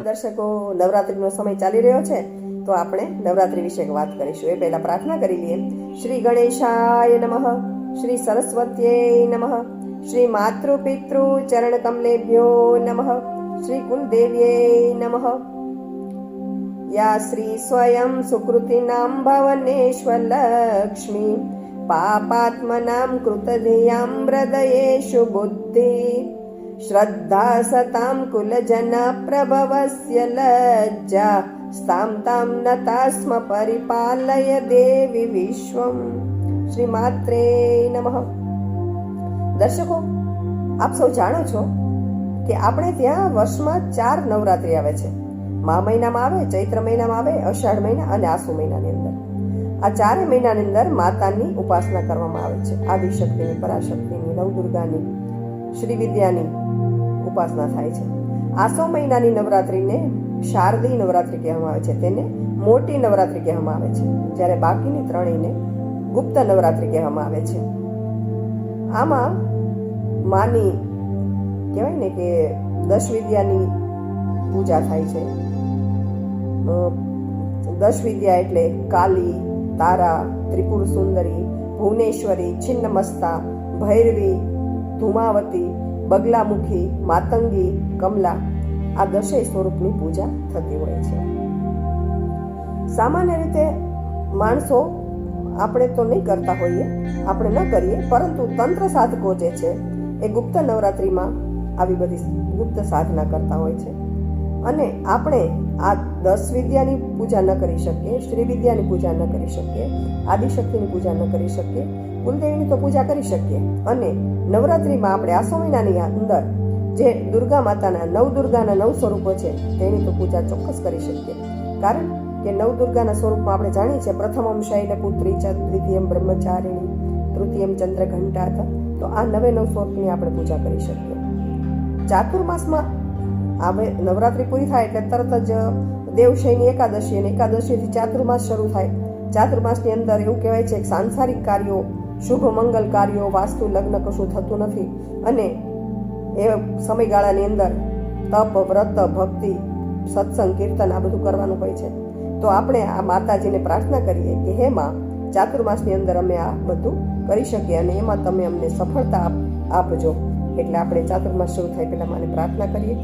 દર્શકો, નવરાત્રીનો સમય ચાલી રહ્યો છે તો આપણે નવરાત્રી વિશે વાત કરીશું. એ પહેલા પ્રાર્થના કરી લઈએ. શ્રી ગણેશાય નમઃ, શ્રી સરસ્વત્યે નમઃ, શ્રી માતૃ પિતૃ ચરણ કમલેભ્યો નમઃ, શ્રી કુલદેવ્યે નમઃ. યા શ્રી સ્વયં સુકૃતિનામ ભવનેશ્વરલક્ષ્મી પાપાત્મનામ કૃતધિયામ હૃદયેષુ બુદ્ધિ શ્રદ્ધા સતામ કુલજના પ્રભવસ્ય લજ્જાસ્તામ તામ નતાસ્મ પરિપાલય દેવી વિશ્વમ. શ્રી માત્રે નમઃ. દર્શકો, આપ સૌ જાણો છો કે આપણે ત્યાં વર્ષમાં 4 નવરાત્રી આવે છે. મહા મહિનામાં આવે, ચૈત્ર મહિનામાં આવે, અષાઢ મહિના અને આસુ મહિનાની અંદર. આ 4 મહિનાની અંદર માતાની ઉપાસના કરવામાં આવે છે. આદિશક્તિની, પરાશક્તિની, નવદુર્ગાની, શ્રી વિદ્યાની ઉપાસના થાય છે. આસો મહિનાની નવરાત્રીને શારદીય નવરાત્રી કહેવામાં આવે છે, તેને મોટી નવરાત્રી કહેવામાં આવે છે, જ્યારે બાકીની ત્રણેયને ગુપ્ત નવરાત્રી કહેવામાં આવે છે. આમાં માની કહેવાય ને કે 10 વિદ્યાની પૂજા થાય છે. 10 વિદ્યા એટલે કાલી, તારા, ત્રિપુર સુંદરી, ભુવનેશ્વરી, છિન્નમસ્તા, ભૈરવી, ધૂમાવતી, બગલામુખી, માતંગી, કમલા, આ 10 સ્વરૂપની પૂજા થતી હોય છે. સામાન્ય રીતે માણસો આપણે તો નહીં કરતા હોઈએ, આપણે ન કરીએ, પરંતુ તંત્ર સાધકો જે છે એ ગુપ્ત નવરાત્રીમાં આવી બધી ગુપ્ત સાધના કરતા હોય છે. અને આપણે આ 10 વિદ્યાની પૂજા ન કરી શકીએ, શ્રી વિદ્યાની પૂજા ન કરી શકીએ, આદિશક્તિની પૂજા ન કરી શકીએ, કુલદેવીની તો પૂજા કરી શકીએ. અને નવરાત્રીમાં આપણે આસો મહિનાની અંદર જે દુર્ગા માતાના નવદુર્ગાના 9 સ્વરૂપો છે તેની તો પૂજા ચોક્કસ કરી શકીએ. કારણ કે નવદુર્ગાના સ્વરૂપમાં આપણે જાણીએ છીએ, પ્રથમમ શૈલપુત્રી ચ, દ્વિતીયમ બ્રહ્મચારિણી, તૃતીયમ ચંદ્રઘંટાત. તો આ 9 સ્વરૂપની આપણે પૂજા કરી શકીએ. ચાતુર્માસમાં હવે નવરાત્રી પૂરી થાય એટલે તરત જ દેવશયની એકાદશી, અને એકાદશીથી ચાતુર્માસ શરૂ થાય. ચાતુર્માસની અંદર એવું કહેવાય છે કે સાંસારિક કાર્યો, શુભ મંગલ કાર્યો, વાસ્તુ લગ્ન કશું થતું નથી. અને એ સમયગાળાની અંદર તપ, વ્રત, ભક્તિ, સત્સંગ, કીર્તન આ બધું કરવાનું હોય છે. તો આપણે આ માતાજીને પ્રાર્થના કરીએ કે હે માં, ચાતુર્માસની અંદર અમે આ બધું કરી શકીએ અને એમાં તમે અમને સફળતા આપજો. એટલે આપણે ચાતુર્માસ શરૂ થાય પહેલા માને પ્રાર્થના કરીએ.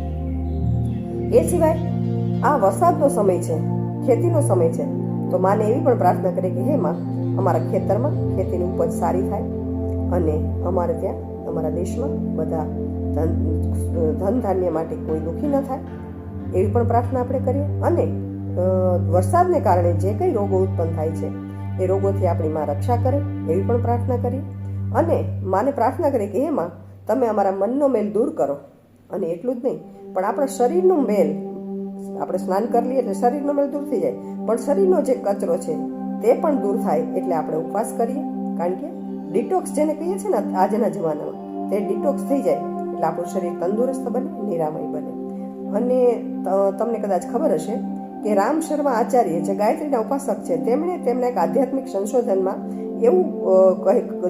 એ સિવાય આ વરસાદનો સમય છે, ખેતીનો સમય છે, તો માને એવી પણ પ્રાર્થના કરીએ કે હે માં, અમારા ખેતરમાં ખેતીની ઉપજ સારી થાય અને અમારે ત્યાં, અમારા દેશમાં બધા ધન ધાન્ય માટે કોઈ દુઃખી ન થાય, એવી પણ પ્રાર્થના આપણે કરીએ. અને વરસાદને કારણે જે કંઈ રોગો ઉત્પન્ન થાય છે એ રોગોથી આપણી માં રક્ષા કરે, એવી પણ પ્રાર્થના કરીએ. અને માને પ્રાર્થના કરીએ કે હે માં, તમે અમારા મનનો મેલ દૂર કરો. અને એટલું જ નહીં, પણ આપણા શરીરનો મેલ, આપણે સ્નાન કરી લઈએ એટલે શરીરનો મેલ દૂર થઈ જાય, પણ શરીરનો જે કચરો છે તે પણ દૂર થાય. એટલે આપણે ઉપવાસ કરીએ, કારણ કે ડિટોક્સ જેને કહીએ છીએ ને આજના જમાનામાં, તે ડિટોક્સ થઈ જાય એટલે આપણું શરીર તંદુરસ્ત બને, નિરામય બને. અને તમને કદાચ ખબર હશે કે રામ શર્મા આચાર્ય, જે ગાયત્રીના ઉપાસક છે, તેમણે તેમના એક આધ્યાત્મિક સંશોધનમાં એવું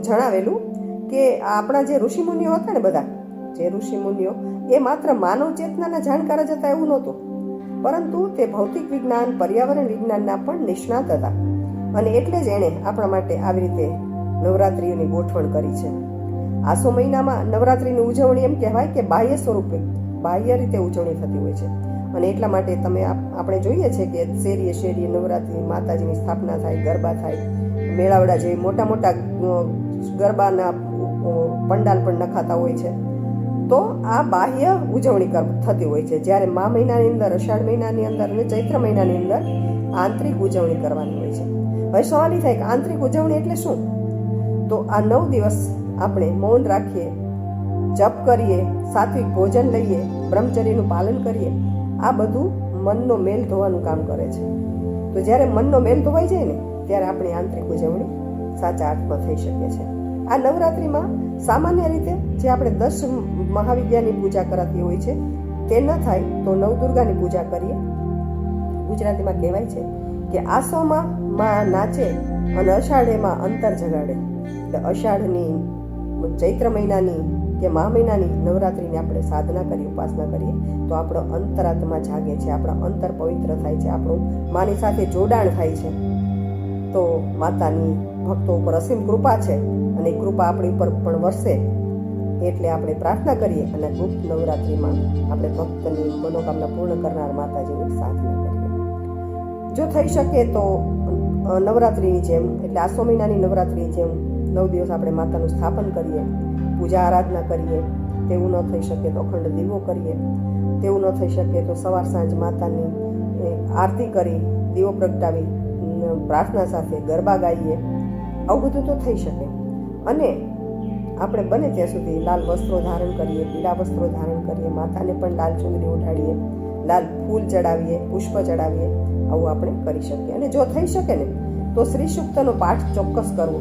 જણાવેલું કે આપણા જે ઋષિમુનિઓ હતા ને, બધા જે ઋષિમુનિઓ, એ માત્ર માનવ ચેતનાના જાણકાર જ હતા એવું નહોતું, પરંતુ તે ભૌતિક વિજ્ઞાન, પર્યાવરણ વિજ્ઞાનના પણ નિષ્ણાત હતા. અને એટલે જ એણે આપણા માટે આવી રીતે નવરાત્રીઓની ગોઠવણ કરી છે. આસો મહિનામાં નવરાત્રીની ઉજવણી એમ કહેવાય કે બાહ્ય સ્વરૂપે, બાહ્ય રીતે ઉજવણી થતી હોય છે. અને એટલા માટે આપણે જોઈએ છે કે શેરીએ શેરીએ નવરાત્રી માતાજીની સ્થાપના થાય, ગરબા થાય, મેળાવડા જેવી મોટા મોટા ગરબાના પંડાલ પણ નખાતા હોય છે. તો આ બાહ્ય ઉજવણી થતી હોય છે. જ્યારે મા મહિનાની અંદર, અષાઢ મહિનાની અંદર અને ચૈત્ર મહિનાની અંદર આંતરિક ઉજવણી કરવાની હોય છે. હવે સવાલ એ થાય કે આંતરિક ઉજવણી એટલે શું? તો આ 9 દિવસ આપણે મૌન રાખીએ, જપ કરીએ, સાત્વિક ભોજન લઈએ, બ્રહ્મચર્યનું પાલન કરીએ. આ બધું મનનો મેલ ધોવાનું કામ કરે છે. તો જ્યારે મનનો મેલ ધોવાઈ જાય ને, ત્યારે આપણી આંતરિક ઉજવણી સાચા અર્થમાં થઈ શકે છે. આ નવરાત્રીમાં સામાન્ય રીતે જે આપણે 10 મહાવિદ્યાની પૂજા કરાતી હોય છે તે ન થાય તો નવદુર્ગાની પૂજા કરીએ. ગુજરાતીમાં કહેવાય છે કે આસોમાં માં નાચે અને અષાઢેમાં અંતર જગાડે. એટલે અષાઢની, ચૈત્ર મહિનાની કે મહા મહિનાની નવરાત્રિની આપણે સાધના કરીએ, ઉપાસના કરીએ તો આપણો અંતરાત્મા જાગે છે, આપણા અંતર પવિત્ર થાય છે, આપણું માની સાથે જોડાણ થાય છે. તો માતાની ભક્તો ઉપર અસીમ કૃપા છે અને એ કૃપા આપણી ઉપર પણ વરસે એટલે આપણે પ્રાર્થના કરીએ અને ગુપ્ત નવરાત્રિમાં આપણે ભક્તની મનોકામના પૂર્ણ કરનાર માતાજીની સાધના કરીએ. જો થઈ શકે તો નવરાત્રિની જેમ એટલે આસો મહિનાની નવરાત્રિની જેમ 9 દિવસ આપણે માતાનું સ્થાપન કરીએ, પૂજા આરાધના કરીએ. તેવું ન થઈ શકે તો અખંડ દીવો કરીએ. તેવું ન થઈ શકે તો સવાર સાંજ માતાની આરતી કરી, દીવો પ્રગટાવી, પ્રાર્થના સાથે ગરબા ગાઈએ. આવું બધું તો થઈ શકે. અને આપણે બને ત્યાં સુધી લાલ વસ્ત્રો ધારણ કરીએ, પીળા વસ્ત્રો ધારણ કરીએ, માતાને પણ લાલ ચુંદડી ઓઢાડીએ, લાલ ફૂલ ચડાવીએ, પુષ્પ ચડાવીએ. આવું આપણે કરી શકીએ. અને જો થઈ શકે ને તો શ્રી સૂક્તનો પાઠ ચોક્કસ કરવો.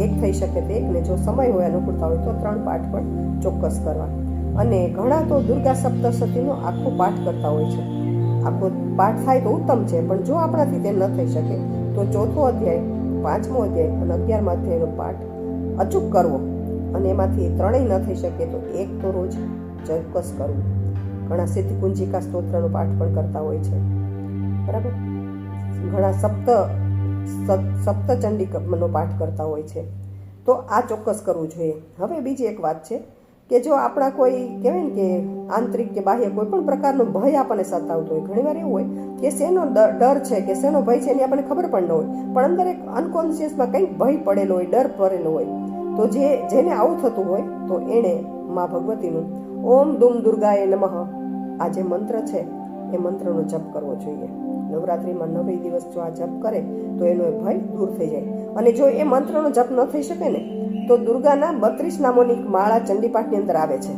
એક થઈ શકે તો એક, ને જો સમય હોય, અનુકૂળતા હોય તો 3 પાઠ પણ ચોક્કસ કરવા. અને ઘણા તો દુર્ગા સપ્તશતીનો આખો પાઠ કરતા હોય છે. આખો પાઠ થાય તો ઉત્તમ છે, પણ જો આપણાથી તે ન થઈ શકે તો 4થો અધ્યાય, 5મો અધ્યાય અને 11મા અધ્યાયનો પાઠ અચૂક કરવો. અને એમાંથી 3ય ન થઈ શકે તો એક તો રોજ ચોક્કસ કરવું. ઘણા સિદ્ધ કુંજિકા સ્તોત્રનો પાઠ પણ કરતા હોય છે, બરાબર. ઘણા સપ્તચંડીનો પાઠ કરતા હોય છે. તો આ ચોક્કસ કરવું જોઈએ. હવે બીજી એક વાત છે કે જો આપણા કોઈ કહેવાય ને કે આંતરિક કે બાહ્ય કોઈ પણ પ્રકારનો ભય આપણને સતાવતો હોય, ઘણીવાર એવું હોય કે શેનો ડર છે કે શેનો ભય છે એની આપણને ખબર પણ ન હોય, પણ અંદર એક અનકોન્શિયસમાં કંઈક ભય પડેલો હોય, ડર પડેલો હોય, તો જેને આવું થતું હોય તો એણે મા ભગવતીનું ઓમ દુમ દુર્ગાએ નમઃ આ જે મંત્ર છે એ મંત્રનો જપ કરવો જોઈએ. નવરાત્રિમાં 9 દિવસ જો આ જપ કરે તો એનો ભય દૂર થઈ જાય. અને જો એ મંત્રનો જપ ન થઈ શકે ને તો દુર્ગાના 32 નામોની માળા ચંડીપાઠની અંદર આવે છે,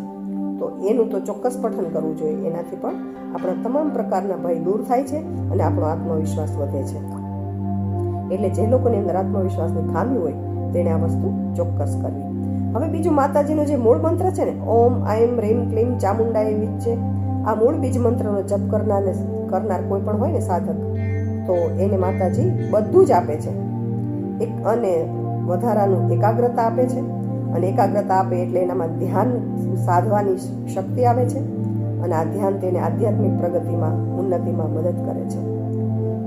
તો એનું તો ચોક્કસ પઠન કરવું જોઈએ. એનાથી પણ આપણા તમામ પ્રકારના ભય દૂર થાય છે અને આપણો આત્મવિશ્વાસ વધે છે. એટલે જે લોકોની અંદર આત્મવિશ્વાસની ખામી હોય તેણે આ વસ્તુ ચોક્કસ કરવી. હવે બીજું માતાજીનો જે મૂળ મંત્ર છે ને, ઓમ આઈમ રીમ ક્લીમ ચામુંડાએ વિચ્ચે, આ મૂળ બીજ મંત્રનો જપ કરનાર કોઈ પણ હોય ને સાધક, તો એને માતાજી બધું જ આપે છે. અને વધારાનું એકાગ્રતા આપે છે. અને એકાગ્રતા આપે એટલે એનામાં ધ્યાન સાધવાની શક્તિ આવે છે. અને આ ધ્યાન તેને આધ્યાત્મિક પ્રગતિમાં, ઉન્નતિમાં મદદ કરે છે.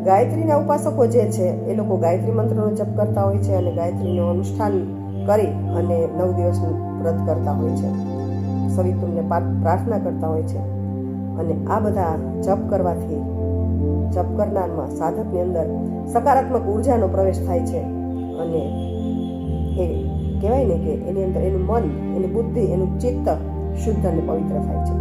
ગાયત્રીના ઉપાસકો જે છે એ લોકો ગાયત્રી મંત્રનો જપ કરતા હોય છે અને ગાયત્રીનું અનુષ્ઠાન કરી અને 9 દિવસનું વ્રત કરતા હોય છે, સવિતુને પ્રાર્થના કરતા હોય છે. અને આ બધા જપ કરવાથી જપ કરનારમાં સાધકની અંદર સકારાત્મક ઉર્જાનો પ્રવેશ થાય છે. અને એ કહેવાય ને કે એની અંદર એનું મન, એની બુદ્ધિ, એનું ચિત્ત શુદ્ધ અને પવિત્ર થાય છે.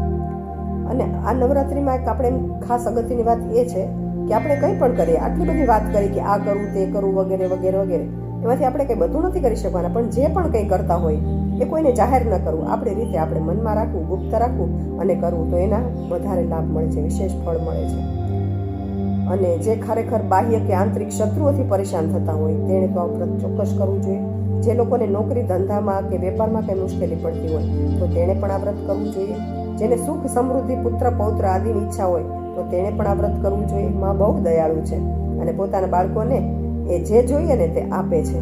અને આ નવરાત્રિમાં એક આપણે ખાસ અગત્યની વાત એ છે કે આપણે કંઈ પણ કરીએ, આટલી બધી વાત કરી કે આ કરવું, તે કરવું, વગેરે વગેરે વગેરે, એમાંથી આપણે કંઈ બધું નથી કરી શકવાના, પણ જે પણ કંઈ કરતા હોય એ કોઈને જાહેર ન કરવું, આપણી રીતે આપણે મનમાં રાખવું, ગુપ્ત રાખવું અને કરવું, તો એના વધારે લાભ મળે છે, વિશેષ ફળ મળે છે. અને જે ખરેખર બાહ્ય કે આંતરિક શત્રુઓથી પરેશાન થતા હોય તેણે તો આ વ્રત ચોક્કસ કરવું જોઈએ. જે લોકોને નોકરી ધંધામાં કે વેપારમાં કંઈ મુશ્કેલી પડતી હોય તો તેણે પણ આ વ્રત કરવું જોઈએ. જેને સુખ સમૃદ્ધિ પુત્ર પૌત્ર આદિની ઈચ્છા હોય તો તેણે પણ આ વ્રત કરવું જોઈએ. માં બહુ દયાળુ છે અને પોતાના બાળકોને એ જે જોઈએ ને તે આપે છે.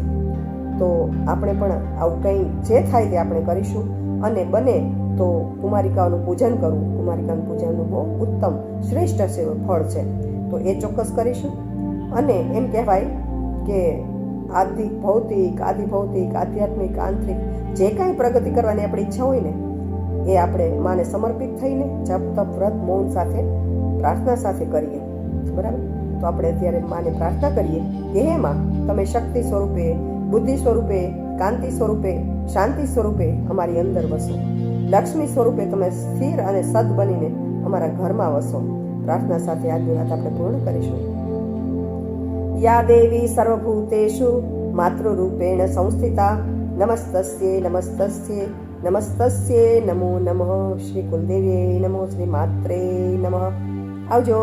તો આપણે પણ આવું કંઈ જે થાય તે આપણે કરીશું. અને બને તો કુમારિકાઓનું પૂજન કરવું, કુમારિકાનું પૂજનનું બહુ ઉત્તમ શ્રેષ્ઠ ફળ છે, તો એ ચોક્કસ કરીશું. અને એમ કહેવાય કે આધિભૌતિક, આધ્યાત્મિક, આંતરિક જે કાંઈ પ્રગતિ કરવાની આપણી ઈચ્છા હોય ને એ આપણે માને સમર્પિત થઈને જપ તપ વ્રત મૌન સાથે પ્રાર્થના સાથે કરીએ, બરાબર. તો આપણે અત્યારે માને પ્રાર્થના કરીએ કે હે માં, તમે શક્તિ સ્વરૂપે, બુદ્ધિ સ્વરૂપે, કાંતિ સ્વરૂપે, શાંતિ સ્વરૂપે અમારી અંદર વસો. લક્ષ્મી સ્વરૂપે તમે સ્થિર અને સદ બનીને અમારા ઘરમાં વસો. પ્રાર્થના સાથે આજની વાત આપણે પૂર્ણ કરીશું. યા દેવી સર્વભૂતેષુ માતૃરૂપેણ સંસ્થિતા નમસ્તસ્યે નમસ્તસ્યે નમસ્તસ્યે નમો નમઃ. શ્રી કુલદેવી નમો, શ્રી માત્રે નમઃ. આવજો.